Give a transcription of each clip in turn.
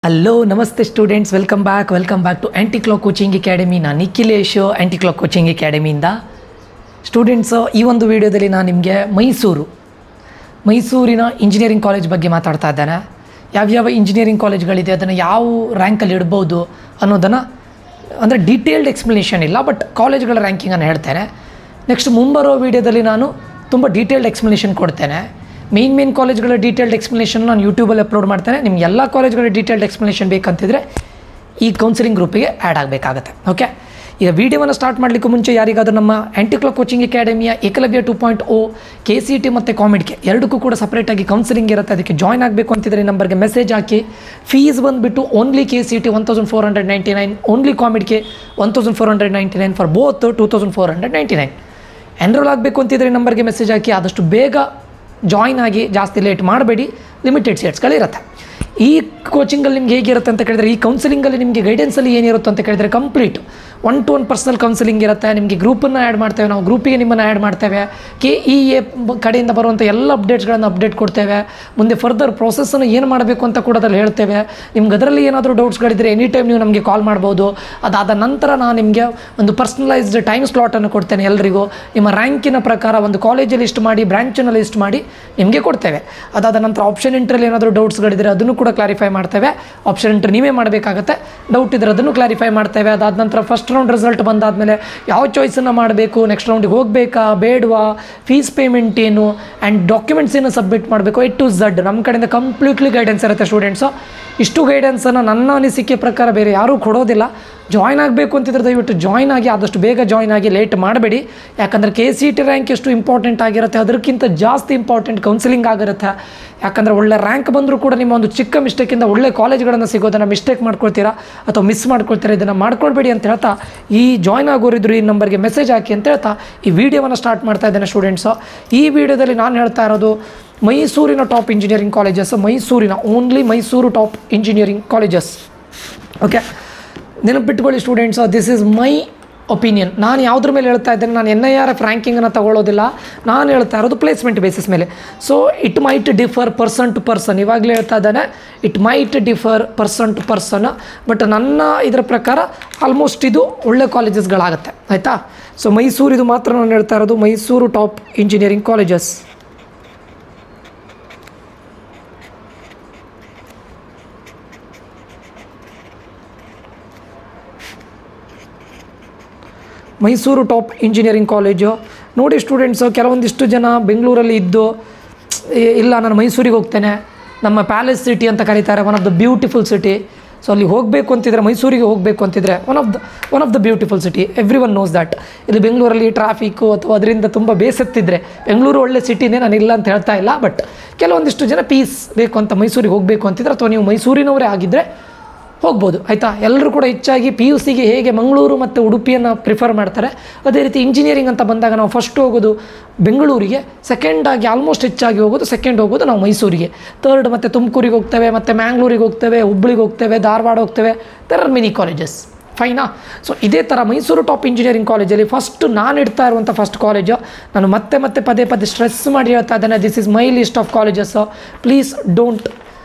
Hello ನಮಸ್ತೆ students, welcome back to anti clock coaching academy. ನಾನು Nikhilesh, anti clock coaching ಅಕಾಡೆಮಿಯಿಂದ. Students, ಈ ಒಂದು ವಿಡಿಯೋದಲ್ಲಿ ನಾನು ನಿಮಗೆ ಮೈಸೂರಿನ ಇಂಜಿನಿಯರಿಂಗ್ ಕಾಲೇಜ್ ಬಗ್ಗೆ ಮಾತಾಡ್ತಾ ಇದ್ದೇನೆ. ಯಾವ್ಯಾವ ಇಂಜಿನಿಯರಿಂಗ್ ಕಾಲೇಜ್ಗಳಿದೆ, ಅದನ್ನು ಯಾವ ರ್ಯಾಂಕಲ್ಲಿ ಇಡ್ಬೋದು ಅನ್ನೋದನ್ನು, ಅಂದರೆ ಡೀಟೇಲ್ಡ್ ಎಕ್ಸ್ಪ್ಲನೇಷನ್ ಇಲ್ಲ, ಬಟ್ ಕಾಲೇಜ್ಗಳ ರ್ಯಾಂಕಿಂಗನ್ನು ಹೇಳ್ತೇನೆ. ನೆಕ್ಸ್ಟ್ ಮುಂಬರೋ ವೀಡಿಯೋದಲ್ಲಿ ನಾನು ತುಂಬ ಡೀಟೇಲ್ಡ್ ಎಕ್ಸ್ಪ್ಲನೇಷನ್ ಕೊಡ್ತೇನೆ. ಮೇನ್ ಕಾಲೇಜ್ಗಳ ಡೀಟೇಲ್ಡ್ ಎಕ್ಸ್ಪ್ಲನೇಷನ್ ನಾನು ಯೂಟ್ಯೂಬಲ್ಲಿ ಅಪ್ಲೋಡ್ ಮಾಡ್ತೇನೆ. ನಿಮ್ಗೆ ಎಲ್ಲ ಕಾಲೇಜ್ಗಳ ಡೀಟೇಲ್ಡ್ ಎಕ್ಸ್ಪ್ಲನೇಷನ್ ಬೇಕಂತಿದ್ರೆ ಈ ಕೌನ್ಸಿಲಿಂಗ್ ಗ್ರೂಪಿಗೆ ಆ್ಯಡ್ ಆಗಬೇಕಾಗತ್ತೆ. ಓಕೆ, ಈಗ ವೀಡಿಯೋವನ್ನು ಸ್ಟಾರ್ಟ್ ಮಾಡಲಿಕ್ಕೆ ಮುಂಚೆ ಯಾರಿಗಾದರೂ ನಮ್ಮ ಆ್ಯಂಟಿ ಕ್ಲಾಕ್ ಕೋಚಿಂಗ್ ಅಕಾಡೆಮಿಯ ಏಕಲವ್ಯ 2.0 KCET ಮತ್ತು ಕಾಮಿಡ್ಗೆ ಎರಡಕ್ಕೂ ಕೂಡ ಸಪ್ರೇಟಾಗಿ ಕೌನ್ಸಿಲಿಂಗ್ ಇರುತ್ತೆ. ಅದಕ್ಕೆ ಜಾಯ್ನ್ ಆಗಬೇಕು ಅಂತಿದ್ರೆ ನಂಬರ್ಗೆ ಮೆಸೇಜ್ ಹಾಕಿ. ಫೀಸ್ ಬಂದುಬಿಟ್ಟು ಓನ್ಲಿ KCET 1499, ಓನ್ಲಿ ಕಾಮಿಡ್ಗೆ 1499, ಫಾರ್ ಬೋತ್ 2499. ಎನ್ರೋಲ್ ಆಗಬೇಕು ಅಂತಿದ್ರೆ ನಂಬರ್ಗೆ ಮೆಸೇಜ್ ಹಾಕಿ. ಆದಷ್ಟು ಬೇಗ ಜಾಯ್ನ್ ಆಗಿ, ಜಾಸ್ತಿ ಲೇಟ್ ಮಾಡಬೇಡಿ, ಲಿಮಿಟೆಡ್ ಸೀಟ್ಸ್ಗಳಿರುತ್ತೆ. ಈ ಕೋಚಿಂಗಲ್ಲಿ ನಿಮ್ಗೆ ಹೇಗಿರುತ್ತೆ ಅಂತ ಕೇಳಿದರೆ, ಈ ಕೌನ್ಸಿಲಿಂಗಲ್ಲಿ ನಿಮಗೆ ಗೈಡೆನ್ಸಲ್ಲಿ ಏನಿರುತ್ತೆ ಅಂತ ಕೇಳಿದರೆ ಕಂಪ್ಲೀಟ್ 1-to-1 ಪರ್ಸನಲ್ ಕೌನ್ಸಿಲಿಂಗ್ ಇರುತ್ತೆ. ನಿಮಗೆ ಗ್ರೂಪನ್ನು ಆ್ಯಡ್ ಮಾಡ್ತೇವೆ, ನಾವು ಗ್ರೂಪಿಗೆ ನಿಮ್ಮನ್ನು ಆ್ಯಡ್ ಮಾಡ್ತೇವೆ. KEA ಕಡೆಯಿಂದ ಬರುವಂಥ ಎಲ್ಲ ಅಪ್ಡೇಟ್ಸ್ಗಳನ್ನು ಅಪ್ಡೇಟ್ ಕೊಡ್ತೇವೆ. ಮುಂದೆ ಫರ್ದರ್ ಪ್ರೊಸೆಸ್ಸನ್ನು ಏನು ಮಾಡಬೇಕು ಅಂತ ಕೂಡ ಅದ್ರಲ್ಲಿ ಹೇಳ್ತೇವೆ. ನಿಮ್ಗೆ ಅದರಲ್ಲಿ ಏನಾದರೂ ಡೌಟ್ಸ್ಗಳಿದ್ದರೆ ಎನಿ ಟೈಮ್ ನೀವು ನಮಗೆ ಕಾಲ್ ಮಾಡ್ಬೋದು. ಅದಾದ ನಂತರ ನಾನು ನಿಮಗೆ ಒಂದು ಪರ್ಸ್ನಲೈಸ್ಡ್ ಟೈಮ್ ಸ್ಲಾಟನ್ನು ಕೊಡ್ತೇನೆ. ಎಲ್ಲರಿಗೂ ನಿಮ್ಮ ರ್ಯಾಂಕಿನ ಪ್ರಕಾರ ಒಂದು ಕಾಲೇಜಲ್ಲಿ ಲಿಸ್ಟ್ ಮಾಡಿ, ಬ್ರ್ಯಾಂಚನ್ನು ಲಿಸ್ಟ್ ಮಾಡಿ ನಿಮಗೆ ಕೊಡ್ತೇವೆ. ಅದಾದ ನಂತರ ಆಪ್ಷನ್ ಎಂಟ್ರಲ್ಲಿ ಏನಾದರೂ ಡೌಟ್ಸ್ಗಳಿದ್ದರೆ ಅದನ್ನು ಕೂಡ ಕ್ಲಾರಿಫೈ ಮಾಡ್ತೇವೆ. ಆಪ್ಷನ್ ಎಂಟ್ರಿ ನೀವೇ ಮಾಡಬೇಕಾಗತ್ತೆ. ಡೌಟ್ ಇದ್ದರೆ ಅದನ್ನು ಕ್ಲಾರಿಫೈ ಮಾಡ್ತೇವೆ. ಅದಾದ ನಂತರ ಫಸ್ಟ್ ರೌಂಡ್ ರಿಸಲ್ಟ್ ಬಂದಾದಮೇಲೆ ಯಾವ ಚಾಯ್ಸನ್ನು ಮಾಡಬೇಕು, ನೆಕ್ಸ್ಟ್ ರೌಂಡಿಗೆ ಹೋಗಬೇಕಾ ಬೇಡವಾ, ಫೀಸ್ ಪೇಮೆಂಟ್ ಏನು, ಆ್ಯಂಡ್ ಡಾಕ್ಯುಮೆಂಟ್ಸ್ ಏನು ಸಬ್ಮಿಟ್ ಮಾಡಬೇಕು, A to Z ನಮ್ಮ ಕಡೆಯಿಂದ ಕಂಪ್ಲೀಟ್ಲಿ ಗೈಡೆನ್ಸ್ ಇರುತ್ತೆ ಸ್ಟೂಡೆಂಟ್ಸು. ಇಷ್ಟು ಗೈಡೆನ್ಸನ್ನು ನನ್ನ ಅನಿಸಿಕೆ ಪ್ರಕಾರ ಬೇರೆ ಯಾರೂ ಕೊಡೋದಿಲ್ಲ. ಜಾಯ್ನ್ ಆಗಬೇಕು ಅಂತಿದ್ರೆ ದಯವಿಟ್ಟು ಜಾಯ್ನ್ ಆಗಿ, ಆದಷ್ಟು ಬೇಗ ಜಾಯ್ನ್ ಆಗಿ, ಲೇಟ್ ಮಾಡಬೇಡಿ. ಯಾಕಂದರೆ KCET ರ್ಯಾಂಕ್ ಎಷ್ಟು ಇಂಪಾರ್ಟೆಂಟ್ ಆಗಿರುತ್ತೆ ಅದಕ್ಕಿಂತ ಜಾಸ್ತಿ ಇಂಪಾರ್ಟೆಂಟ್ ಕೌನ್ಸಿಲಿಂಗ್ ಆಗಿರುತ್ತೆ. ಯಾಕಂದರೆ ಒಳ್ಳೆ ರ್ಯಾಂಕ್ ಬಂದರೂ ಕೂಡ ನಿಮ್ಮ ಒಂದು ಚಿಕ್ಕ ಮಿಸ್ಟೇಕಿಂದ ಒಳ್ಳೆ ಕಾಲೇಜ್ಗಳನ್ನು ಸಿಗೋದನ್ನು ಮಿಸ್ಟೇಕ್ ಮಾಡ್ಕೊಳ್ತೀರಾ ಅಥವಾ ಮಿಸ್ ಮಾಡ್ಕೊಳ್ತೀರಾ. ಇದನ್ನು ಮಾಡ್ಕೊಳ್ಬೇಡಿ ಅಂತ ಹೇಳ್ತಾ, ಈ ಜಾಯ್ನ್ ಆಗೋರಿದ್ರು ಈ ನಂಬರ್ಗೆ ಮೆಸೇಜ್ ಹಾಕಿ ಅಂತ ಹೇಳ್ತಾ ಈ ವಿಡಿಯೋವನ್ನು ಸ್ಟಾರ್ಟ್ ಮಾಡ್ತಾ ಇದ್ದೇನೆ ಸ್ಟೂಡೆಂಟ್ಸು. ಈ ವಿಡಿಯೋದಲ್ಲಿ ನಾನು ಹೇಳ್ತಾ ಇರೋದು ಮೈಸೂರಿನ top engineering colleges, only Mysuru top engineering colleges. Okay, ನೆನಪಿಟ್ಕೊಳ್ಳಿ students, this is my opinion. ನಾನು ಯಾವುದ್ರ ಮೇಲೆ ಹೇಳ್ತಾ ಇದ್ದೇನೆ, ನಾನು NIRF ರ್ಯಾಂಕಿಂಗನ್ನು ತಗೊಳ್ಳೋದಿಲ್ಲ. ನಾನು ಹೇಳ್ತಾ ಇರೋದು ಪ್ಲೇಸ್ಮೆಂಟ್ ಬೇಸಿಸ್ ಮೇಲೆ. So it might differ person to person. ಇವಾಗಲೇ ಹೇಳ್ತಾ ಇದ್ದಾನೆ, it might differ person to person, but ನನ್ನ ಇದರ ಪ್ರಕಾರ ಆಲ್ಮೋಸ್ಟ್ ಇದು ಒಳ್ಳೆ ಕಾಲೇಜಸ್ಗಳಾಗುತ್ತೆ. ಆಯಿತಾ? ಸೊ ಮೈಸೂರಿದು ಮಾತ್ರ ನಾನು ಹೇಳ್ತಾ ಇರೋದು Mysuru top engineering colleges. Mysuru top engineering college. ನೋಡಿ ಸ್ಟೂಡೆಂಟ್ಸು, ಕೆಲವೊಂದಿಷ್ಟು ಜನ ಬೆಂಗಳೂರಲ್ಲಿ ಇದ್ದು, ಇಲ್ಲ ನಾನು ಮೈಸೂರಿಗೆ ಹೋಗ್ತೇನೆ, ನಮ್ಮ ಪ್ಯಾಲೇಸ್ ಸಿಟಿ ಅಂತ ಕರೀತಾರೆ, one of the beautiful city. So ಅಲ್ಲಿ ಹೋಗಬೇಕು ಅಂತಿದ್ರೆ, ಮೈಸೂರಿಗೆ ಹೋಗಬೇಕು ಅಂತಿದ್ರೆ, one of the beautiful city, everyone knows that. ಇಲ್ಲಿ ಬೆಂಗಳೂರಲ್ಲಿ ಟ್ರಾಫಿಕ್ಕು ಅಥವಾ ಅದರಿಂದ ತುಂಬ ಬೇಸತ್ತಿದ್ರೆ, ಬೆಂಗಳೂರು ಒಳ್ಳೆ ಸಿಟಿನೇ, ನಾನು ಇಲ್ಲ ಅಂತ ಹೇಳ್ತಾ ಇಲ್ಲ, ಬಟ್ ಕೆಲವೊಂದಿಷ್ಟು ಜನ ಪೀಸ್ ಬೇಕು ಅಂತ ಮೈಸೂರಿಗೆ ಹೋಗಬೇಕು ಅಂತಿದ್ರೆ, ಅಥವಾ ನೀವು ಮೈಸೂರಿನವರೇ ಆಗಿದ್ದರೆ ಹೋಗ್ಬೋದು. ಆಯಿತಾ? ಎಲ್ಲರೂ ಕೂಡ ಹೆಚ್ಚಾಗಿ PUCಗೆ ಹೇಗೆ ಮಂಗಳೂರು ಮತ್ತು ಉಡುಪಿಯನ್ನು ಪ್ರಿಫರ್ ಮಾಡ್ತಾರೆ, ಅದೇ ರೀತಿ ಇಂಜಿನಿಯರಿಂಗ್ ಅಂತ ಬಂದಾಗ ನಾವು ಫಸ್ಟ್ ಹೋಗೋದು ಬೆಂಗಳೂರಿಗೆ, ಸೆಕೆಂಡಾಗಿ ಆಲ್ಮೋಸ್ಟ್ ಹೆಚ್ಚಾಗಿ ಹೋಗೋದು ನಾವು ಮೈಸೂರಿಗೆ, ಥರ್ಡ್ ಮತ್ತು ತುಮಕೂರಿಗೆ ಹೋಗ್ತೇವೆ, ಮತ್ತು ಮ್ಯಾಂಗ್ಳೂರಿಗೆ ಹೋಗ್ತೇವೆ, ಹುಬ್ಳಿಗೆ ಹೋಗ್ತೇವೆ, ಧಾರವಾಡ ಹೋಗ್ತೇವೆ. There are many colleges. ಫೈನಾ? ಸೊ ಇದೇ ಥರ ಮೈಸೂರು ಟಾಪ್ ಇಂಜಿನಿಯರಿಂಗ್ ಕಾಲೇಜಲ್ಲಿ ಫಸ್ಟ್ ನಾನು ಇಡ್ತಾ ಇರುವಂಥ ಫಸ್ಟ್ ಕಾಲೇಜು. ನಾನು ಮತ್ತೆ ಪದೇ ಸ್ಟ್ರೆಸ್ ಮಾಡಿ ಹೇಳ್ತಾ ಇದ್ದೇನೆ, this is my list of colleges. Please don't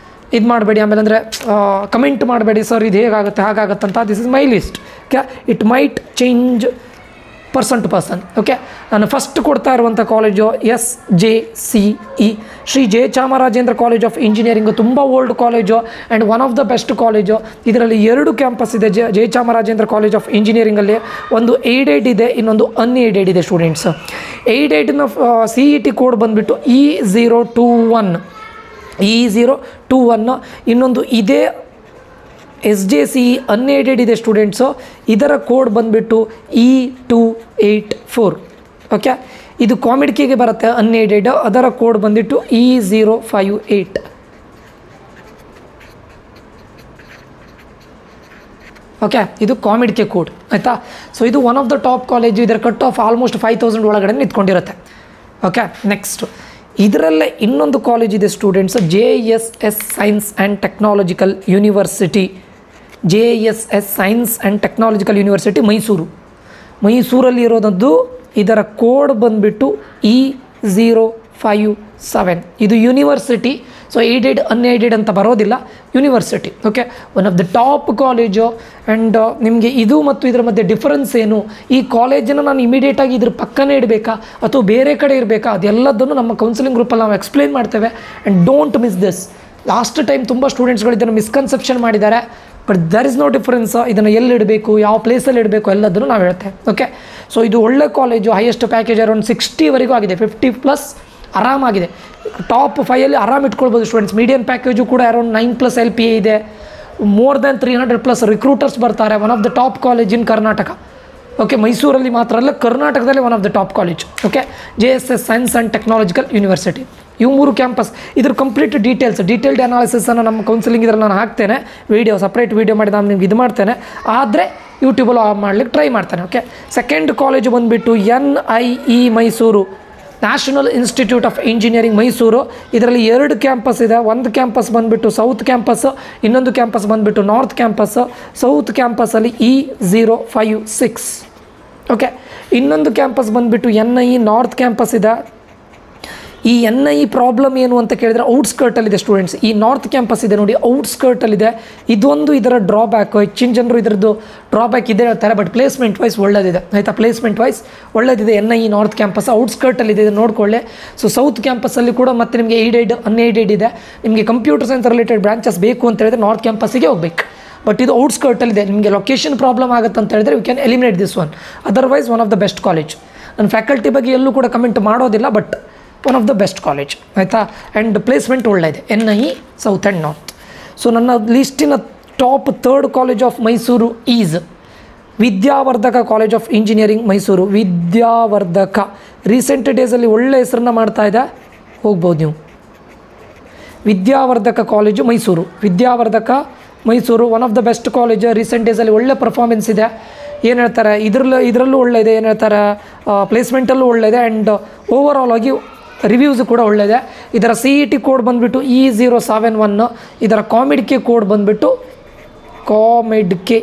ಇದು ಮಾಡಬೇಡಿ, ಆಮೇಲೆ ಅಂದರೆ ಕಮೆಂಟ್ ಮಾಡಬೇಡಿ, ಸರ್ ಇದು ಹೇಗಾಗುತ್ತೆ ಹಾಗಾಗುತ್ತೆ ಅಂತ. This is my list. Okay, it might change person to person. Okay, ನಾನು ಫಸ್ಟ್ ಕೊಡ್ತಾ ಇರುವಂಥ college SJCE, Sri Jayachamarajendra college of engineering. ತುಂಬ old college and one of the best college. ಇದರಲ್ಲಿ 2 ಕ್ಯಾಂಪಸ್ ಇದೆ ಜಯಚಾಮರಾಜೇಂದ್ರ ಕಾಲೇಜ್ ಆಫ್ ಇಂಜಿನಿಯರಿಂಗಲ್ಲಿ. ಒಂದು ಏಡೆಡ್ ಇದೆ, ಇನ್ನೊಂದು ಅನ್ಏಡೆಡ್ ಇದೆ ಸ್ಟೂಡೆಂಟ್ಸ್. ಏಡೆಡ್ನ CET ಕೋಡ್ ಬಂದುಬಿಟ್ಟು E021, ಇನ್ನೊಂದು ಇದೇ SJCE ಅನ್ಏಡೆಡ್ ಇದೆ ಸ್ಟೂಡೆಂಟ್ಸು. ಇದರ ಕೋಡ್ ಬಂದುಬಿಟ್ಟು E284. ಓಕೆ, ಇದು ಕಾಮಿಡ್ಕಿಗೆ ಬರುತ್ತೆ ಅನ್ಏಡೆಡ್, ಅದರ ಕೋಡ್ ಬಂದುಬಿಟ್ಟು E058. ಓಕೆ, ಇದು ಕಾಮಿಡ್ಕೆ ಕೋಡ್. ಆಯಿತಾ? ಸೊ ಇದು one of the top college. ಇದರ ಕಟ್ ಆಫ್ ಆಲ್ಮೋಸ್ಟ್ 5000 ಒಳಗಡೆ ನಿಂತ್ಕೊಂಡಿರುತ್ತೆ. ಓಕೆ, ನೆಕ್ಸ್ಟ್ ಇದರಲ್ಲೇ ಇನ್ನೊಂದು ಕಾಲೇಜ್ ಇದೆ students, JSS science and technological university. JSS science and technological university ಮೈಸೂರಲ್ಲಿ ಇರೋದದ್ದು. ಇದರ ಕೋಡ್ ಬಂದುಬಿಟ್ಟು E058. 7. ಇದು ಯೂನಿವರ್ಸಿಟಿ, ಸೊ ಏಡೆಡ್ ಅನ್ಏಡೆಡ್ ಅಂತ ಬರೋದಿಲ್ಲ, university. Okay, one of the top college. And ನಿಮಗೆ ಇದು ಮತ್ತು ಇದರ ಮಧ್ಯೆ ಡಿಫರೆನ್ಸ್ ಏನು, ಈ ಕಾಲೇಜನ್ನು ನಾನು ಇಮಿಡಿಯೇಟಾಗಿ ಇದ್ರ ಪಕ್ಕನೇ ಇಡಬೇಕಾ ಅಥವಾ ಬೇರೆ ಕಡೆ ಇರಬೇಕಾ, ಅದೆಲ್ಲದನ್ನು ನಮ್ಮ ಕೌನ್ಸಿಲಿಂಗ್ ಗ್ರೂಪಲ್ಲಿ ನಾವು ಎಕ್ಸ್ಪ್ಲೇನ್ ಮಾಡ್ತೇವೆ. And don't miss this. Last time ತುಂಬ ಸ್ಟೂಡೆಂಟ್ಸ್ಗಳು ಇದನ್ನು ಮಿಸ್ಕನ್ಸೆಪ್ಷನ್ ಮಾಡಿದ್ದಾರೆ, but there is no difference. ಇದನ್ನು ಎಲ್ಲಿ ಇಡಬೇಕು, ಯಾವ ಪ್ಲೇಸಲ್ಲಿ ಇಡಬೇಕು ಎಲ್ಲದನ್ನು ನಾವು ಹೇಳ್ತೇವೆ. ಓಕೆ, ಸೊ ಇದು ಒಳ್ಳೆ ಕಾಲೇಜು, ಹೈಯೆಸ್ಟ್ ಪ್ಯಾಕೇಜ್ ಅರೌಂಡ್ 60ವರೆಗೂ ಆಗಿದೆ, 50+ ಆರಾಮಾಗಿದೆ. ಟಾಪ್ 5ಅಲ್ಲಿ ಆರಾಮ್ ಇಟ್ಕೊಳ್ಬೋದು ಸ್ಟೂಡೆಂಟ್ಸ್. ಮೀಡಿಯನ್ ಪ್ಯಾಕೇಜು ಕೂಡ ಅರೌಂಡ್ 9+ LPA ಇದೆ. ಮೋರ್ ದ್ಯಾನ್ 300+ ರಿಕ್ರೂಟರ್ಸ್ ಬರ್ತಾರೆ. One of the top college in Karnataka. Okay, ಮೈಸೂರಲ್ಲಿ ಮಾತ್ರ ಅಲ್ಲ, ಕರ್ನಾಟಕದಲ್ಲಿ one of the top college. Okay, JSS science and technological university. ಇವು 3 ಕ್ಯಾಂಪಸ್. ಇದ್ರ ಕಂಪ್ಲೀಟ್ ಡೀಟೇಲ್ಡ್ ಅನಾಲಿಸಿಸನ್ನು ನಮ್ಮ ಕೌನ್ಸಿಲಿಂಗ್ ಇದರಲ್ಲಿ ನಾನು ಹಾಕ್ತೇನೆ, ಸಪ್ರೇಟ್ ವೀಡಿಯೋ ಮಾಡಿ ನಾನು ನಿಮ್ಗೆ ಇದು ಮಾಡ್ತೇನೆ. ಆದರೆ ಯೂಟ್ಯೂಬಲ್ಲಿ ಮಾಡಲಿಕ್ಕೆ ಟ್ರೈ ಮಾಡ್ತೇನೆ. ಓಕೆ, ಸೆಕೆಂಡ್ ಕಾಲೇಜು ಬಂದುಬಿಟ್ಟು NIE Mysuru, national institute of engineering Mysuru. ಇದರಲ್ಲಿ 2 ಕ್ಯಾಂಪಸ್ ಇದೆ. ಒಂದು ಕ್ಯಾಂಪಸ್ ಬಂದುಬಿಟ್ಟು ಸೌತ್ ಕ್ಯಾಂಪಸ್, ಇನ್ನೊಂದು ಕ್ಯಾಂಪಸ್ ಬಂದುಬಿಟ್ಟು ನಾರ್ತ್ ಕ್ಯಾಂಪಸ್. ಸೌತ್ ಕ್ಯಾಂಪಸಲ್ಲಿ E056. ಓಕೆ, ಇನ್ನೊಂದು ಕ್ಯಾಂಪಸ್ ಬಂದುಬಿಟ್ಟು NIE ನಾರ್ತ್ ಕ್ಯಾಂಪಸ್ ಇದೆ. ಈ NIE ಪ್ರಾಬ್ಲಮ್ ಏನು ಅಂತ ಕೇಳಿದರೆ ಔಟ್ಸ್ಕರ್ಟಲ್ಲಿದೆ ಸ್ಟೂಡೆಂಟ್ಸ್. ಈ ನಾರ್ತ್ ಕ್ಯಾಂಪಸ್ ಇದೆ ನೋಡಿ, ಔಟ್ಸ್ಕರ್ಟಲ್ಲಿದೆ. ಇದೊಂದು ಇದರ ಡ್ರಾಬ್ಯಾಕು. ಹೆಚ್ಚಿನ ಜನರು ಇದರದ್ದು ಡ್ರಾಬ್ಯಾಕ್ ಇದೆ ಹೇಳ್ತಾರೆ, ಬಟ್ ಪ್ಲೇಸ್ಮೆಂಟ್ ವೈಸ್ ಒಳ್ಳೆದಿದೆ. ಆಯಿತಾ, ಪ್ಲೇಸ್ಮೆಂಟ್ ವೈಸ್ ಒಳ್ಳೆದಿದೆ. NIE ನಾರ್ತ್ ಕ್ಯಾಂಪಸ್ ಔಟ್ಸ್ಕರ್ಟಲ್ಲಿದೆ, ಇದು ನೋಡ್ಕೊಳ್ಳಿ. ಸೊ ಸೌತ್ ಕ್ಯಾಂಪಸ್ಸಲ್ಲಿ ಕೂಡ ಮತ್ತೆ ನಿಮಗೆ ಏಡೆಡ್ ಅನ್ಏಡೆಡ್ ಇದೆ. ನಿಮಗೆ ಕಂಪ್ಯೂಟರ್ ಸೈನ್ಸ್ ರಿಲೇಟೆಡ್ ಬ್ರಾಂಚಸ್ ಬೇಕು ಅಂತ ಹೇಳಿದ್ರೆ ನಾರ್ತ್ ಕ್ಯಾಂಪಸ್ಸಿಗೆ ಹೋಗಬೇಕು. ಬಟ್ ಇದು ಔಟ್ಸ್ಕರ್ಟಲ್ಲಿದೆ. ನಿಮಗೆ ಲೊಕೇಶನ್ ಪ್ರಾಬ್ಲಮ್ ಆಗುತ್ತೆ ಅಂತ ಹೇಳಿದ್ರೆ you can eliminate this one. Otherwise one of the best college. ನನ್ನ ಫ್ಯಾಕಲ್ಟಿ ಬಗ್ಗೆ ಎಲ್ಲೂ ಕೂಡ ಕಮೆಂಟ್ ಮಾಡೋದಿಲ್ಲ, but one of the best college. ಆಯಿತಾ, ಆ್ಯಂಡ್ ಪ್ಲೇಸ್ಮೆಂಟ್ ಒಳ್ಳೆಯದೆ NIE south and north. So ನನ್ನ ಲಿಸ್ಟಿನ top 3rd college of Mysuru is Vidyavardhaka college of engineering Mysuru. Vidyavardhaka recent ಡೇಸಲ್ಲಿ ಒಳ್ಳೆ ಹೆಸರನ್ನ ಮಾಡ್ತಾ ಇದೆ, ಹೋಗ್ಬೋದು ನೀವು. Vidyavardhaka college Mysuru, Vidyavardhaka Mysuru one of the best college. Recent ಡೇಸಲ್ಲಿ ಒಳ್ಳೆ ಪರ್ಫಾರ್ಮೆನ್ಸ್ ಇದೆ. ಏನು ಹೇಳ್ತಾರೆ, ಇದರಲ್ಲೂ ಒಳ್ಳೆಯದೆ, ಏನು ಹೇಳ್ತಾರೆ, ಪ್ಲೇಸ್ಮೆಂಟಲ್ಲೂ ಒಳ್ಳೆಯದೆ. ಆ್ಯಂಡ್ ಓವರಾಲ್ ಆಗಿ ರಿವ್ಯೂಸು ಕೂಡ ಒಳ್ಳೆಯದೆ. ಇದರ CET ಕೋಡ್ ಬಂದುಬಿಟ್ಟು E071. ಇದರ ಕಾಮಿಡ್ಕೆ ಕೋಡ್ ಬಂದುಬಿಟ್ಟು ಕಾಮಿಡ್ಕೆ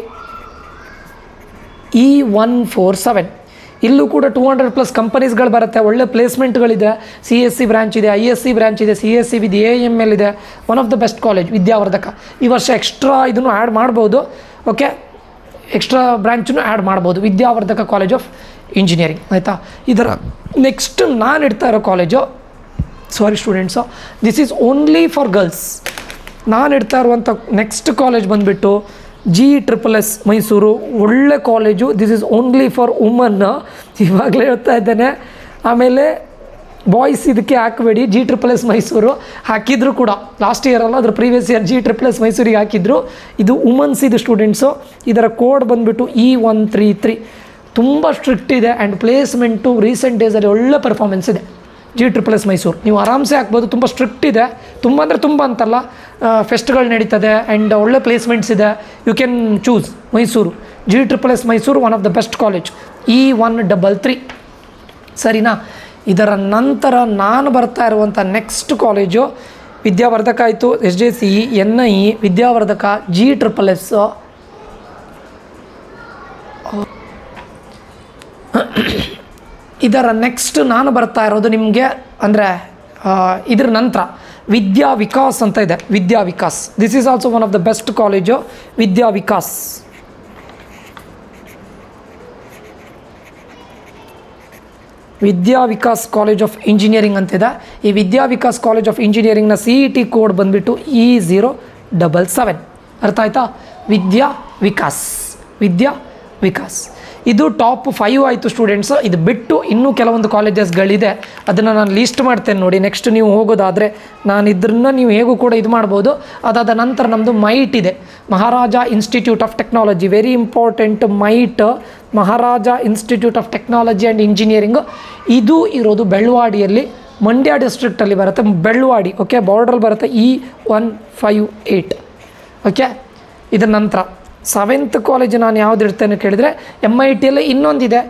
E147. ಇಲ್ಲೂ ಕೂಡ 200+ ಕಂಪನೀಸ್ಗಳು ಬರುತ್ತೆ. ಒಳ್ಳೆ ಪ್ಲೇಸ್ಮೆಂಟ್ಗಳಿದೆ. CSC ಬ್ರಾಂಚ್ ಇದೆ, ISC ಬ್ರಾಂಚ್ ಇದೆ, CSC ವಿತ್ AML ಇದೆ. One of the best college Vidyavardhaka. ಈ ವರ್ಷ ಎಕ್ಸ್ಟ್ರಾ ಇದನ್ನು ಆ್ಯಡ್ ಮಾಡ್ಬೋದು. ಓಕೆ, ಎಕ್ಸ್ಟ್ರಾ ಬ್ರಾಂಚನ್ನು ಆ್ಯಡ್ ಮಾಡ್ಬೋದು, ವಿದ್ಯಾವರ್ಧಕ ಕಾಲೇಜ್ ಆಫ್ ಇಂಜಿನಿಯರಿಂಗ್. ಆಯಿತಾ, ಇದರ ನೆಕ್ಸ್ಟ್ ನಾನು ಇಡ್ತಾ ಇರೋ college, sorry students, this is only for girls. ನಾನು ಇಡ್ತಾ ಇರುವಂಥ ನೆಕ್ಸ್ಟ್ ಕಾಲೇಜ್ ಬಂದುಬಿಟ್ಟು GSSS ಮೈಸೂರು. ಒಳ್ಳೆ college. This is only for women. ಇವಾಗಲೇ ಹೇಳ್ತಾ ಇದ್ದೇನೆ. ಆಮೇಲೆ ಬಾಯ್ಸ್ ಇದಕ್ಕೆ ಹಾಕಬೇಡಿ. GSSS ಮೈಸೂರು ಹಾಕಿದ್ರು ಕೂಡ ಲಾಸ್ಟ್ ಇಯರ್ ಅಲ್ಲ, ಅದ್ರ ಪ್ರೀವಿಯಸ್ ಇಯರ್ GSSS ಮೈಸೂರಿಗೆ ಹಾಕಿದ್ರು. ಇದು ವುಮನ್ಸ್ ಇದು ಸ್ಟೂಡೆಂಟ್ಸು. ಇದರ ಕೋಡ್ ಬಂದುಬಿಟ್ಟು E133. ತುಂಬ ಸ್ಟ್ರಿಕ್ಟ್ ಇದೆ. ಆ್ಯಂಡ್ ಪ್ಲೇಸ್ಮೆಂಟು ರೀಸೆಂಟ್ ಡೇಸಲ್ಲಿ ಒಳ್ಳೆ ಪರ್ಫಾರ್ಮೆನ್ಸ್ ಇದೆ. GSSS ಮೈಸೂರು ನೀವು ಆರಾಮ್ಸೆ ಹಾಕ್ಬೋದು. ತುಂಬ ಸ್ಟ್ರಿಕ್ಟ್ ಇದೆ, ತುಂಬ ಅಂದರೆ ತುಂಬ ಅಂತಲ್ಲ. ಫೆಸ್ಟ್ಗಳು ನಡೀತದೆ ಆ್ಯಂಡ್ ಒಳ್ಳೆ ಪ್ಲೇಸ್ಮೆಂಟ್ಸ್ ಇದೆ. You can choose Mysuru. GSSS Mysuru one of the best college. E133. ಸರಿನಾ? ಇದರ ನಂತರ ನಾನು ಬರ್ತಾ ಇರುವಂಥ ನೆಕ್ಸ್ಟ್ ಕಾಲೇಜು ವಿದ್ಯಾವರ್ಧಕ ಆಯಿತು, SJCE, NIE, ವಿದ್ಯಾವರ್ಧಕ, GSSS. ಇದರ ನೆಕ್ಸ್ಟ್ ನಾನು ಬರ್ತಾ ಇರೋದು ನಿಮಗೆ ಅಂದರೆ ಇದರ ನಂತರ ವಿದ್ಯಾ ವಿಕಾಸ್ ಅಂತ ಇದೆ. Vidya Vikas, this is also one of the best college. Vidya Vikas, Vidya Vikas college of engineering ಅಂತಿದೆ. ಈ ವಿದ್ಯಾ ವಿಕಾಸ್ ಕಾಲೇಜ್ ಆಫ್ ಇಂಜಿನಿಯರಿಂಗ್ನ CET ಕೋಡ್ ಬಂದುಬಿಟ್ಟು E077. ಅರ್ಥ ಆಯ್ತಾ? ವಿದ್ಯಾ ವಿಕಾಸ್, ವಿದ್ಯಾ ವಿಕಾಸ್. ಇದು ಟಾಪ್ 5 ಆಯಿತು ಸ್ಟೂಡೆಂಟ್ಸು. ಇದು ಬಿಟ್ಟು ಇನ್ನೂ ಕೆಲವೊಂದು ಕಾಲೇಜಸ್ಗಳಿದೆ, ಅದನ್ನು ನಾನು ಲೀಸ್ಟ್ ಮಾಡ್ತೇನೆ ನೋಡಿ. ನೆಕ್ಸ್ಟ್ ನೀವು ಹೋಗೋದಾದರೆ ನಾನು ಇದನ್ನು ನೀವು ಹೇಗೂ ಕೂಡ ಇದು ಮಾಡ್ಬೋದು. ಅದಾದ ನಂತರ ನಮ್ಮದು ಮೈಟ್ ಇದೆ, Maharaja institute of technology. Very important MIT, Maharaja institute of technology and engineering. ಇದು ಇರೋದು ಬೆಳ್ವಾಡಿಯಲ್ಲಿ, ಮಂಡ್ಯ ಡಿಸ್ಟ್ರಿಕ್ಟಲ್ಲಿ ಬರುತ್ತೆ. ಬೆಳ್ವಾಡಿ, ಓಕೆ, ಬಾರ್ಡ್ರಲ್ಲಿ ಬರುತ್ತೆ. E158. ಓಕೆ, ಇದರ ನಂತರ 7th ಕಾಲೇಜ್ ನಾನು ಯಾವ್ದು ಇಡ್ತೇನೆ ಕೇಳಿದರೆ MITಯಲ್ಲಿ ಇನ್ನೊಂದಿದೆ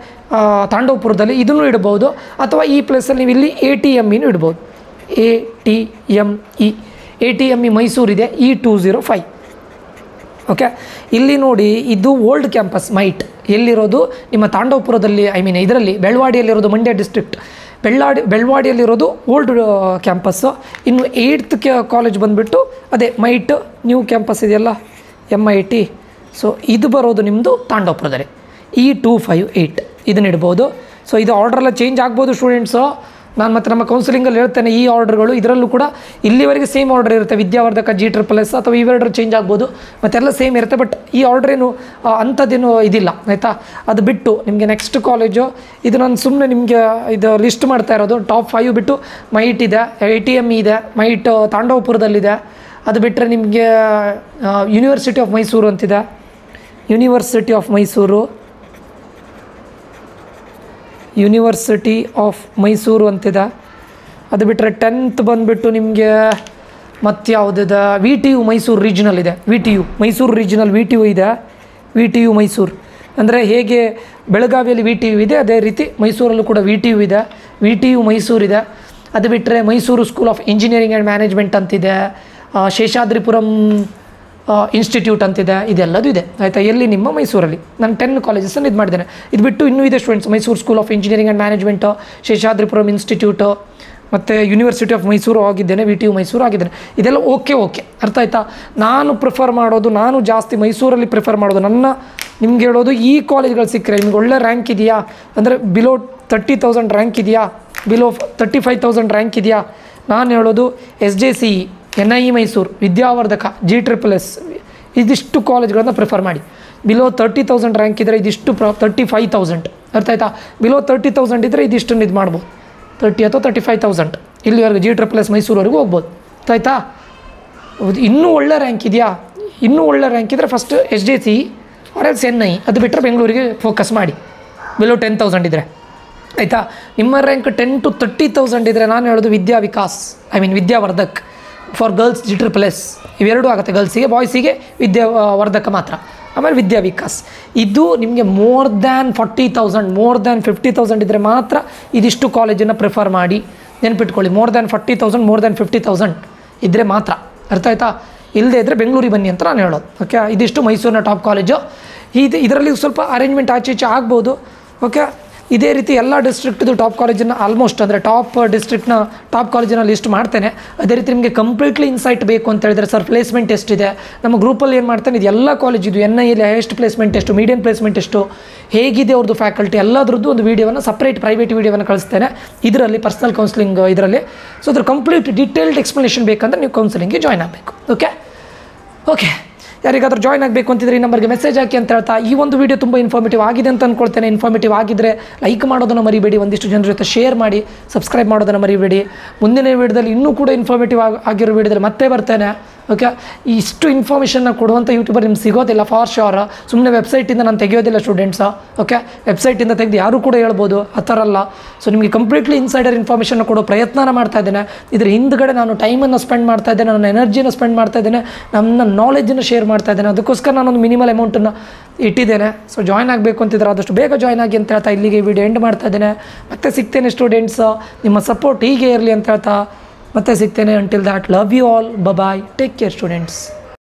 ತಾಂಡವಪುರದಲ್ಲಿ, ಇದನ್ನು ಇಡ್ಬೋದು. ಅಥವಾ ಈ ಪ್ಲೇಸಲ್ಲಿ ನೀವು ಇಲ್ಲಿ ATME ಇಡ್ಬೋದು. ATME ಮೈಸೂರಿದೆ, E205. ಓಕೆ, ಇಲ್ಲಿ ನೋಡಿ ಇದು ಓಲ್ಡ್ ಕ್ಯಾಂಪಸ್ ಮೈಟ್ ಎಲ್ಲಿರೋದು ನಿಮ್ಮ ತಾಂಡವಪುರದಲ್ಲಿ, ಐ ಮೀನ್ ಇದರಲ್ಲಿ ಬೆಳ್ವಾಡಿಯಲ್ಲಿರೋದು ಮಂಡ್ಯ ಡಿಸ್ಟ್ರಿಕ್ಟ್. ಬೆಳವಾಡಿಯಲ್ಲಿರೋದು ಓಲ್ಡ್ ಕ್ಯಾಂಪಸ್ಸು. ಇನ್ನು 8th ಕಾಲೇಜ್ ಬಂದುಬಿಟ್ಟು ಅದೇ ಮೈಟ್ ನ್ಯೂ ಕ್ಯಾಂಪಸ್ ಇದೆಯಲ್ಲ MIT, ಸೊ ಇದು ಬರೋದು ನಿಮ್ಮದು ತಾಂಡವಪುರದಲ್ಲಿ E258 ಇದನ್ನ ಇಡ್ಬೋದು. ಸೊ ಇದು ಆರ್ಡ್ರೆಲ್ಲ ಚೇಂಜ್ ಆಗ್ಬೋದು ಸ್ಟೂಡೆಂಟ್ಸು. ನಾನು ಮತ್ತು ನಮ್ಮ ಕೌನ್ಸಿಲಿಂಗಲ್ಲಿ ಹೇಳ್ತೇನೆ ಈ ಆರ್ಡ್ರ್ಗಳು ಇದರಲ್ಲೂ ಕೂಡ ಇಲ್ಲಿವರೆಗೆ ಸೇಮ್ ಆರ್ಡರ್ ಇರುತ್ತೆ, ವಿದ್ಯಾವರ್ಧಕ G++ ಅಥವಾ ಇವೆರಡರು ಚೇಂಜ್ ಆಗ್ಬೋದು, ಮತ್ತೆಲ್ಲ ಸೇಮ್ ಇರುತ್ತೆ. ಬಟ್ ಈ ಆರ್ಡ್ರೇನು ಅಂಥದ್ದೇನು ಇದಿಲ್ಲ ಆಯಿತಾ. ಅದು ಬಿಟ್ಟು ನಿಮಗೆ ನೆಕ್ಸ್ಟ್ ಕಾಲೇಜು ಇದು ನಾನು ಸುಮ್ಮನೆ ನಿಮಗೆ ಇದು ಲಿಸ್ಟ್ ಮಾಡ್ತಾ ಇರೋದು. ಟಾಪ್ 5 ಬಿಟ್ಟು ಮೈಟ್ ಇದೆ, ATM ಇದೆ, ಮೈಟ್ ತಾಂಡವಪುರದಲ್ಲಿದೆ. ಅದು ಬಿಟ್ಟರೆ ನಿಮಗೆ ಯೂನಿವರ್ಸಿಟಿ ಆಫ್ ಮೈಸೂರು ಅಂತಿದೆ, ಯೂನಿವರ್ಸಿಟಿ ಆಫ್ ಮೈಸೂರು ಅಂತಿದೆ. ಅದು ಬಿಟ್ಟರೆ 10th ಬಂದುಬಿಟ್ಟು ನಿಮಗೆ ಮತ್ತು ಯಾವುದಿದೆ, VTU ಮೈಸೂರು ರೀಜ್ನಲ್ ಇದೆ, ಮೈಸೂರು ರೀಜ್ನಲ್ VTU ಇದೆ, VTU ಮೈಸೂರು. ಅಂದರೆ ಹೇಗೆ ಬೆಳಗಾವಿಯಲ್ಲಿ VTU ಇದೆ ಅದೇ ರೀತಿ ಮೈಸೂರಲ್ಲೂ ಕೂಡ VTU ಇದೆ, VTU ಮೈಸೂರಿದೆ. ಅದು ಬಿಟ್ಟರೆ Mysuru school of engineering and management ಅಂತಿದೆ, ಶೇಷಾದ್ರಿಪುರಂ ಇನ್ಸ್ಟಿಟ್ಯೂಟ್ ಅಂತಿದೆ, ಇದೆಲ್ಲದೂ ಇದೆ ಆಯಿತಾ. ಎಲ್ಲಿ ನಿಮ್ಮ ಮೈಸೂರಲ್ಲಿ ನಾನು 10 ಕಾಲೇಜಸನ್ನು ಇದು ಮಾಡಿದ್ದೇನೆ. ಇದು ಬಿಟ್ಟು ಇನ್ನೂ ಇದೆ students, Mysuru school of engineering and management, Seshadripuram institute ಮತ್ತು ಯೂನಿವರ್ಸಿಟಿ ಆಫ್ ಮೈಸೂರು ಆಗಿದ್ದೇನೆ, VTU ಮೈಸೂರು ಆಗಿದ್ದೇನೆ. ಇದೆಲ್ಲ ಓಕೆ ಅರ್ಥ ಆಯ್ತಾ. ನಾನು ಜಾಸ್ತಿ ಮೈಸೂರಲ್ಲಿ ಪ್ರಿಫರ್ ಮಾಡೋದು. ನಿಮ್ಗೆ ಹೇಳೋದು ಈ ಕಾಲೇಜ್ಗಳು ಸಿಕ್ಕರೆ ನಿಮ್ಗೆ ಒಳ್ಳೆ ರ್ಯಾಂಕ್ ಇದೆಯಾ ಅಂದರೆ ಬಿಲೋ 30,000 ರ್ಯಾಂಕ್ ಇದೆಯಾ, ಬಿಲೋ 35,000 ರ್ಯಾಂಕ್ ಇದೆಯಾ, ನಾನು ಹೇಳೋದು SJCE, NIE ಮೈಸೂರು, ವಿದ್ಯಾವರ್ಧಕ, G++, ಇದಿಷ್ಟು ಕಾಲೇಜ್ಗಳನ್ನು ಪ್ರಿಫರ್ ಮಾಡಿ. ಬಿಲೋ 30,000 ರ್ಯಾಂಕ್ ಇದ್ದರೆ ಇದಿಷ್ಟು 35,000 ಅರ್ಥ ಆಯ್ತಾ. ಬಿಲೋ 30,000 ಇದ್ದರೆ ಇದಿಷ್ಟನ್ನು ಇದು ಮಾಡ್ಬೋದು, 30 ಅಥವಾ 35,000 ಇಲ್ಲಿವರೆಗೂ G++ ಮೈಸೂರವರೆಗೂ ಹೋಗ್ಬೋದು ಆಯಿತಾ. ಇನ್ನೂ ಒಳ್ಳೆ ರ್ಯಾಂಕ್ ಇದೆಯಾ, ಇನ್ನೂ ಒಳ್ಳೆ ರ್ಯಾಂಕ್ ಇದ್ದರೆ first SJCE or else NIE, ಅದು ಬಿಟ್ಟರೆ ಬೆಂಗಳೂರಿಗೆ ಫೋಕಸ್ ಮಾಡಿ ಬಿಲೋ 10,000 ಇದ್ದರೆ ಆಯಿತಾ. ನಿಮ್ಮ ರ್ಯಾಂಕ್ 10 to 30,000 ಇದ್ದರೆ ನಾನು ಹೇಳೋದು ವಿದ್ಯಾವರ್ಧಕ್ ಫಾರ್ ಗರ್ಲ್ಸ್, G++, ಇವೆರಡೂ ಆಗುತ್ತೆ ಗರ್ಲ್ಸಿಗೆ, ಬಾಯ್ಸಿಗೆ ವಿದ್ಯಾವರ್ಧಕ ಮಾತ್ರ. ಆಮೇಲೆ ವಿದ್ಯಾವಿಕಾಸ್ ಇದು ನಿಮಗೆ ಮೋರ್ ದ್ಯಾನ್ 40,000 ಮೋರ್ ದ್ಯಾನ್ 50,000 ಇದ್ದರೆ ಮಾತ್ರ ಇದಿಷ್ಟು ಕಾಲೇಜನ್ನು ಪ್ರಿಫರ್ ಮಾಡಿ. ನೆನ್ಪಿಟ್ಕೊಳ್ಳಿ, ಮೋರ್ ದ್ಯಾನ್ 40,000 ಮೋರ್ ದ್ಯಾನ್ 50,000 ಇದ್ದರೆ ಮಾತ್ರ ಅರ್ಥ ಆಯ್ತಾ. ಇಲ್ಲದೇ ಇದ್ದರೆ ಬೆಂಗಳೂರಿಗೆ ಬನ್ನಿ ಅಂತ ನಾನು ಹೇಳೋದು ಓಕೆ. ಇದಿಷ್ಟು ಮೈಸೂರಿನ ಟಾಪ್ ಕಾಲೇಜು. ಇದರಲ್ಲಿ ಸ್ವಲ್ಪ ಅರೇಂಜ್ಮೆಂಟ್ ಆಚೆ ಈಚೆ ಆಗ್ಬೋದು ಓಕೆ. ಇದೇ ರೀತಿ ಎಲ್ಲ ಡಿಸ್ಟ್ರಿಕ್ಟ್ದು ಟಾಪ್ ಕಾಲೇಜನ್ನು ಆಲ್ಮೋಸ್ಟ್ ಅಂದರೆ ಟಾಪ್ ಡಿಸ್ಟ್ರಿಕ್ಟ್ನ ಟಾಪ್ ಕಾಲೇಜನ್ನು ಲಿಸ್ಟ್ ಮಾಡ್ತೇನೆ. ಅದೇ ರೀತಿ ನಿಮಗೆ ಕಂಪ್ಲೀಟ್ಲಿ ಇನ್ಸೈಟ್ ಬೇಕು ಅಂತ ಹೇಳಿದರೆ ಸರ್ ಪ್ಲೇಸ್ಮೆಂಟ್ ಎಷ್ಟಿದೆ ನಮ್ಮ ಗ್ರೂಪಲ್ಲಿ ಏನು ಮಾಡ್ತೇನೆ, ಇದು ಎಲ್ಲ ಕಾಲೇಜಿದು NIEಲಿ ಹೈಯೆಸ್ಟ್ ಪ್ಲೇಸ್ಮೆಂಟ್ ಎಷ್ಟು, ಮೀಡಿಯಂ ಪ್ಲೇಸ್ಮೆಂಟ್ ಎಷ್ಟು, ಹೇಗಿದೆ ಅವ್ರದ್ದು ಫ್ಯಾಕಲ್ಟಿ ಎಲ್ಲದ್ರದ್ದು ಒಂದು ವೀಡಿಯೋವನ್ನು ಸಪ್ರೇಟ್ ಪ್ರೈವೇಟ್ ವೀಡಿಯೋವನ್ನು ಕಳಿಸ್ತೇನೆ ಇದರಲ್ಲಿ ಪರ್ಸನಲ್ ಕೌನ್ಸಿಲಿಂಗ್ ಇದರಲ್ಲಿ. ಸೊ ಅದ್ರ ಕಂಪ್ಲೀಟ್ ಡೀಟೇಲ್ಡ್ ಎಕ್ಸ್ಪ್ಲನೇಷನ್ ಬೇಕಂದ್ರೆ ನೀವು ಕೌನ್ಸಿಲಿಂಗ್ಗೆ ಜಾಯ್ನ್ ಆಗಬೇಕು ಓಕೆ. ಯಾರಿಗಾದ್ರೂ ಜಾಯ್ನ್ ಆಗಬೇಕು ಅಂತಿದ್ರೆ ಈ ನಂಬರ್ಗೆ ಮೆಸೇಜ್ ಹಾಕಿ ಅಂತ ಹೇಳ್ತಾ, ಈ ಒಂದು ವಿಡಿಯೋ ತುಂಬ ಇನ್ಫಾರ್ಮೇಟಿವ್ ಆಗಿದೆ ಅಂತ ಅಂದ್ಕೊಳ್ತೇನೆ. ಇನ್ಫಾರ್ಮೇಟಿವ್ ಆಗಿದ್ದರೆ ಲೈಕ್ ಮಾಡೋದನ್ನು ಮರಿಬೇಡಿ, ಒಂದಿಷ್ಟು ಜನರ ಜೊತೆ ಶೇರ್ ಮಾಡಿ, ಸಬ್ಸ್ಕ್ರೈಬ್ ಮಾಡೋದನ್ನು ಮರಿಬೇಡಿ. ಮುಂದಿನ ವಿಡಿಯೋದಲ್ಲಿ ಇನ್ನೂ ಕೂಡ ಇನ್ಫಾರ್ಮೇಟಿವ್ ಆಗಿರೋ ವಿಡಿಯೋದಲ್ಲಿ ಮತ್ತೆ ಬರ್ತೇನೆ ಓಕೆ. ಇಷ್ಟು ಇನ್ಫಾರ್ಮೇಷನ್ನ ಕೊಡುವಂಥ ಯೂಟ್ಯೂಬರ್ ನಿಮ್ಗೆ ಸಿಗೋದಿಲ್ಲ ಫಾರ್ ಶೋರ್. ಸುಮ್ಮನೆ ವೆಬ್ಸೈಟಿಂದ ನಾನು ತೆಗೆಯೋದಿಲ್ಲ ಸ್ಟೂಡೆಂಟ್ಸು ಓಕೆ. ವೆಬ್ಸೈಟಿಂದ ತೆಗೆದು ಯಾರೂ ಕೂಡ ಹೇಳ್ಬೋದು, ಆ ಥರ ಅಲ್ಲ. ಸೊ ನಿಮಗೆ ಕಂಪ್ಲೀಟ್ಲಿ ಇನ್ಸೈಡರ್ ಇನ್ಫಾರ್ಮೇಷನ್ನ ಕೊಡೋ ಪ್ರಯತ್ನ ಮಾಡ್ತಾ ಇದ್ದೇನೆ. ಇದ್ರ ಹಿಂದ್ಗಡೆ ನಾನು ಟೈಮನ್ನು ಸ್ಪೆಂಡ್ ಮಾಡ್ತಾ ಇದ್ದೇನೆ, ನನ್ನ ಎನರ್ಜಿನ ಸ್ಪೆಂಡ್ ಮಾಡ್ತಾ ಇದ್ದೇನೆ, ನನ್ನ ನಾಲೆಜನ್ನು ಶೇರ್ ಮಾಡ್ತಾ ಇದ್ದೇನೆ. ಅದಕ್ಕೋಸ್ಕರ ನಾನೊಂದು ಮಿನಿಮಲ್ ಅಮೌಂಟನ್ನು ಇಟ್ಟಿದ್ದೇನೆ. ಸೊ ಜಾಯ್ನ್ ಆಗಬೇಕು ಅಂತಿದ್ರೆ ಆದಷ್ಟು ಬೇಗ ಜಾಯ್ನ್ ಆಗಿ ಅಂತ ಹೇಳ್ತಾ ಇಲ್ಲಿಗೆ ವಿಡಿಯೋ ಎಂಡ್ ಮಾಡ್ತಾ ಇದ್ದೇನೆ. ಮತ್ತೆ ಸಿಗ್ತೇನೆ ಸ್ಟೂಡೆಂಟ್ಸ್, ನಿಮ್ಮ ಸಪೋರ್ಟ್ ಹೀಗೆ ಇರಲಿ ಅಂತ ಹೇಳ್ತಾ ಮತ್ತೆ ಸಿಗ್ತೇನೆ. Until that, love you all, bye, take care students.